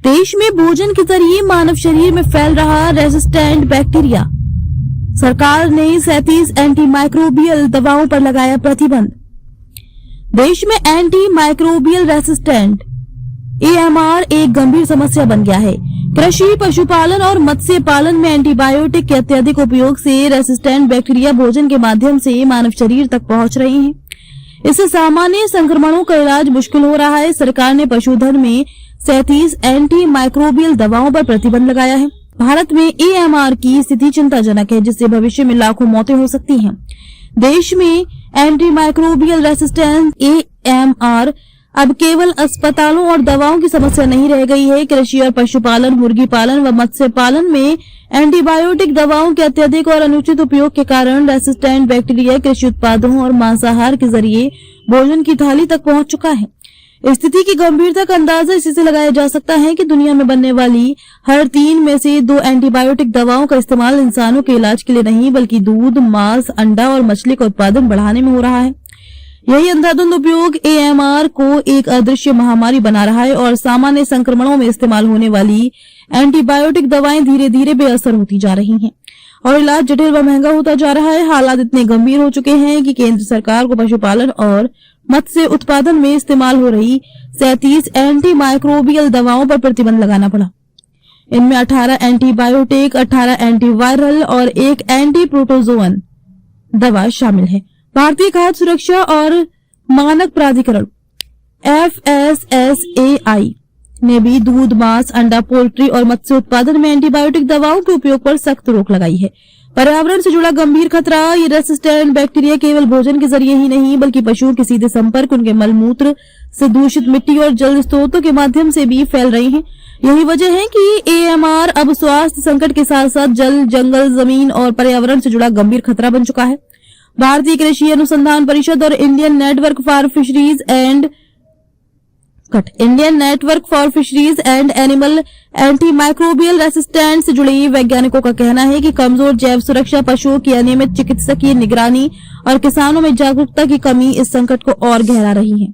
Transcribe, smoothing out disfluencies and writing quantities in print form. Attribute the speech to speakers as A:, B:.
A: देश में भोजन के जरिए मानव शरीर में फैल रहा रेजिस्टेंट बैक्टीरिया। सरकार ने 37 एंटी माइक्रोबियल दवाओं पर लगाया प्रतिबंध। देश में एंटी माइक्रोबियल रेजिस्टेंट AMR एक गंभीर समस्या बन गया है। कृषि, पशुपालन और मत्स्य पालन में एंटीबायोटिक के अत्यधिक उपयोग से रेजिस्टेंट बैक्टीरिया भोजन के माध्यम से मानव शरीर तक पहुंच रहे हैं। इससे सामान्य संक्रमणों का इलाज मुश्किल हो रहा है। सरकार ने पशुधन में 37 एंटी माइक्रोबियल दवाओं पर प्रतिबंध लगाया है। भारत में AMR की स्थिति चिंताजनक है, जिससे भविष्य में लाखों मौतें हो सकती हैं। देश में एंटी माइक्रोबियल रेजिस्टेंस AMR अब केवल अस्पतालों और दवाओं की समस्या नहीं रह गई है। कृषि और पशुपालन, मुर्गी पालन व मत्स्य पालन में एंटीबायोटिक दवाओं के अत्यधिक और अनुचित उपयोग के कारण रेजिस्टेंट बैक्टीरिया कृषि उत्पादों और मांसाहार के जरिए भोजन की थाली तक पहुंच चुका है। स्थिति की गंभीरता का अंदाजा इसी से लगाया जा सकता है कि दुनिया में बनने वाली हर 3 में से 2 एंटीबायोटिक दवाओं का इस्तेमाल इंसानों के इलाज के लिए नहीं, बल्कि दूध, मांस, अंडा और मछली का उत्पादन बढ़ाने में हो रहा है। यही अंधाधुंध उपयोग AMR को एक अदृश्य महामारी बना रहा है और सामान्य संक्रमणों में इस्तेमाल होने वाली एंटीबायोटिक दवाएं धीरे धीरे बेअसर होती जा रही हैं और इलाज जटिल व महंगा होता जा रहा है। हालात इतने गंभीर हो चुके हैं कि केंद्र सरकार को पशुपालन और मत्स्य उत्पादन में इस्तेमाल हो रही 37 एंटी माइक्रोबियल दवाओं पर प्रतिबंध लगाना पड़ा। इनमें 18 एंटीबायोटिक, 18 एंटीवायरल और 1 एंटी प्रोटोजोअन दवा शामिल है। भारतीय खाद्य सुरक्षा और मानक प्राधिकरण FSSAI ने भी दूध, मांस, अंडा, पोल्ट्री और मत्स्य उत्पादन में एंटीबायोटिक दवाओं के उपयोग पर सख्त रोक लगाई है। पर्यावरण से जुड़ा गंभीर खतरा, ये रेजिस्टेंट बैक्टीरिया केवल भोजन के जरिए ही नहीं, बल्कि पशुओं के सीधे संपर्क, उनके मलमूत्र से दूषित मिट्टी और जल स्रोतों के माध्यम से भी फैल रही हैं। यही वजह है कि AMR अब स्वास्थ्य संकट के साथ साथ जल, जंगल, जमीन और पर्यावरण से जुड़ा गंभीर खतरा बन चुका है। भारतीय कृषि अनुसंधान परिषद और Indian network for fisheries and animal anti microbial resistant से जुड़े वैज्ञानिकों का कहना है कि कमजोर जैव सुरक्षा, पशुओं की अनियमित चिकित्सकीय निगरानी और किसानों में जागरूकता की कमी इस संकट को और गहरा रही है।